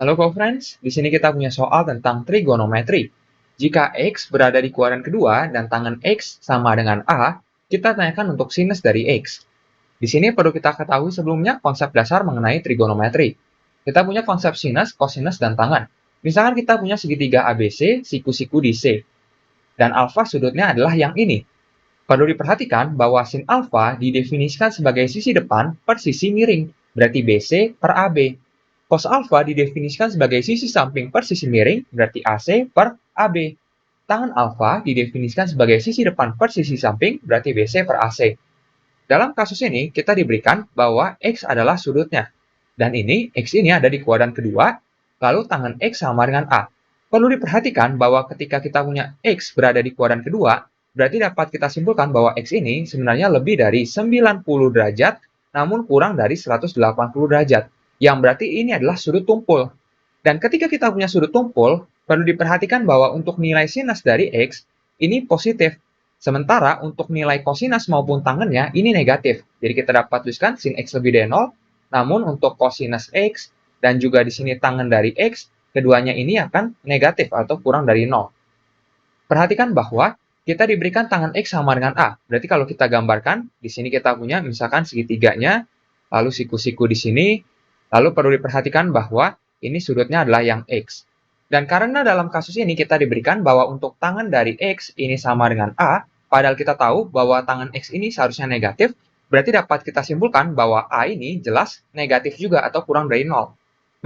Halo co-friends, di sini kita punya soal tentang trigonometri. Jika X berada di kuadran kedua dan tangan X sama dengan A, kita tanyakan untuk sinus dari X. Di sini perlu kita ketahui sebelumnya konsep dasar mengenai trigonometri. Kita punya konsep sinus, kosinus, dan tangan. Misalkan kita punya segitiga ABC, siku-siku di C, dan alfa sudutnya adalah yang ini. Perlu diperhatikan bahwa sin alfa didefinisikan sebagai sisi depan per sisi miring, berarti BC per AB. Cos alfa didefinisikan sebagai sisi samping per sisi miring, berarti AC per AB. Tangan alfa didefinisikan sebagai sisi depan per sisi samping, berarti BC per AC. Dalam kasus ini, kita diberikan bahwa X adalah sudutnya. Dan ini, X ini ada di kuadran kedua, lalu tangan X sama dengan A. Perlu diperhatikan bahwa ketika kita punya X berada di kuadran kedua, berarti dapat kita simpulkan bahwa X ini sebenarnya lebih dari 90 derajat, namun kurang dari 180 derajat. Yang berarti ini adalah sudut tumpul. Dan ketika kita punya sudut tumpul, perlu diperhatikan bahwa untuk nilai sinus dari X, ini positif. Sementara untuk nilai kosinus maupun tangennya, ini negatif. Jadi kita dapat tuliskan sin X lebih dari 0, namun untuk kosinus X, dan juga di sini tangen dari X, keduanya ini akan negatif atau kurang dari 0. Perhatikan bahwa kita diberikan tangan X sama dengan A. Berarti kalau kita gambarkan, di sini kita punya misalkan segitiganya, lalu siku-siku di sini, lalu perlu diperhatikan bahwa ini sudutnya adalah yang X. Dan karena dalam kasus ini kita diberikan bahwa untuk tangan dari X ini sama dengan A, padahal kita tahu bahwa tangan X ini seharusnya negatif, berarti dapat kita simpulkan bahwa A ini jelas negatif juga atau kurang dari 0.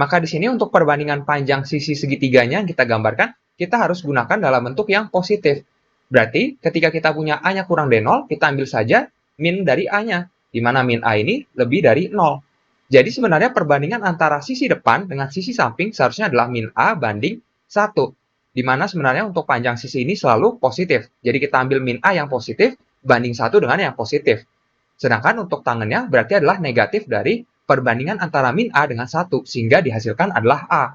Maka di sini untuk perbandingan panjang sisi segitiganya yang kita gambarkan, kita harus gunakan dalam bentuk yang positif. Berarti ketika kita punya A-nya kurang dari 0, kita ambil saja min dari A-nya, di mana min A ini lebih dari 0. Jadi sebenarnya perbandingan antara sisi depan dengan sisi samping seharusnya adalah min A banding 1. Di mana sebenarnya untuk panjang sisi ini selalu positif. Jadi kita ambil min A yang positif banding 1 dengan yang positif. Sedangkan untuk tangannya berarti adalah negatif dari perbandingan antara min A dengan 1, sehingga dihasilkan adalah A.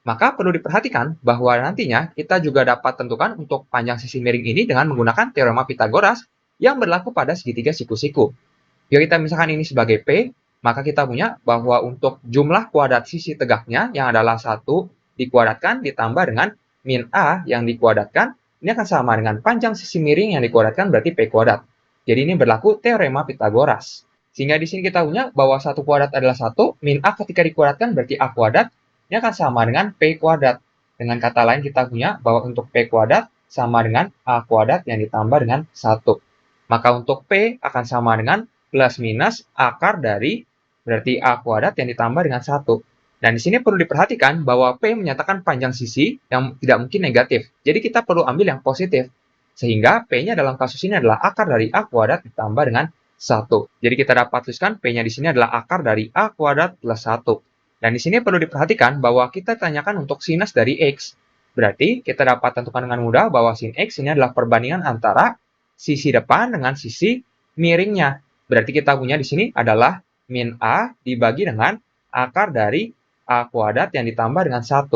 Maka perlu diperhatikan bahwa nantinya kita juga dapat tentukan untuk panjang sisi miring ini dengan menggunakan teorema Pythagoras yang berlaku pada segitiga siku-siku. Jika kita misalkan ini sebagai P, maka kita punya bahwa untuk jumlah kuadrat sisi tegaknya yang adalah 1 dikuadratkan ditambah dengan min A yang dikuadratkan, ini akan sama dengan panjang sisi miring yang dikuadratkan berarti P kuadrat. Jadi ini berlaku teorema Pythagoras. Sehingga di sini kita punya bahwa 1 kuadrat adalah 1, min A ketika dikuadratkan berarti A kuadrat, ini akan sama dengan P kuadrat. Dengan kata lain kita punya bahwa untuk P kuadrat sama dengan A kuadrat yang ditambah dengan 1. Maka untuk P akan sama dengan plus minus akar dari berarti A kuadrat yang ditambah dengan 1. Dan di sini perlu diperhatikan bahwa P menyatakan panjang sisi yang tidak mungkin negatif. Jadi kita perlu ambil yang positif. Sehingga P-nya dalam kasus ini adalah akar dari A kuadrat ditambah dengan 1. Jadi kita dapat tuliskan P-nya di sini adalah akar dari A kuadrat plus 1. Dan di sini perlu diperhatikan bahwa kita tanyakan untuk sinus dari X. Berarti kita dapat tentukan dengan mudah bahwa sin X ini adalah perbandingan antara sisi depan dengan sisi miringnya. Berarti kita punya di sini adalah min A dibagi dengan akar dari A kuadrat yang ditambah dengan 1.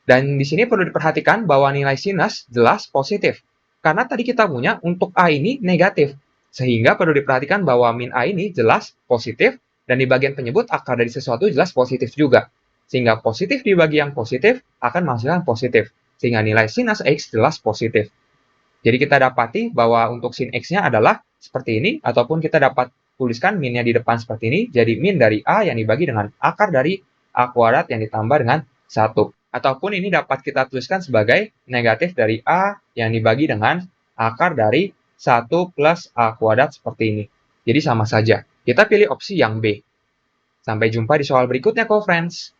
Dan di sini perlu diperhatikan bahwa nilai sinus jelas positif. Karena tadi kita punya untuk A ini negatif. Sehingga perlu diperhatikan bahwa min A ini jelas positif, dan di bagian penyebut akar dari sesuatu jelas positif juga. Sehingga positif dibagi yang positif akan menghasilkan positif. Sehingga nilai sinus X jelas positif. Jadi kita dapati bahwa untuk sin X-nya adalah seperti ini, ataupun kita dapat tuliskan min-nya di depan seperti ini, jadi min dari A yang dibagi dengan akar dari A kuadrat yang ditambah dengan 1. Ataupun ini dapat kita tuliskan sebagai negatif dari A yang dibagi dengan akar dari 1 plus A kuadrat seperti ini. Jadi sama saja. Kita pilih opsi yang B. Sampai jumpa di soal berikutnya, co-friends.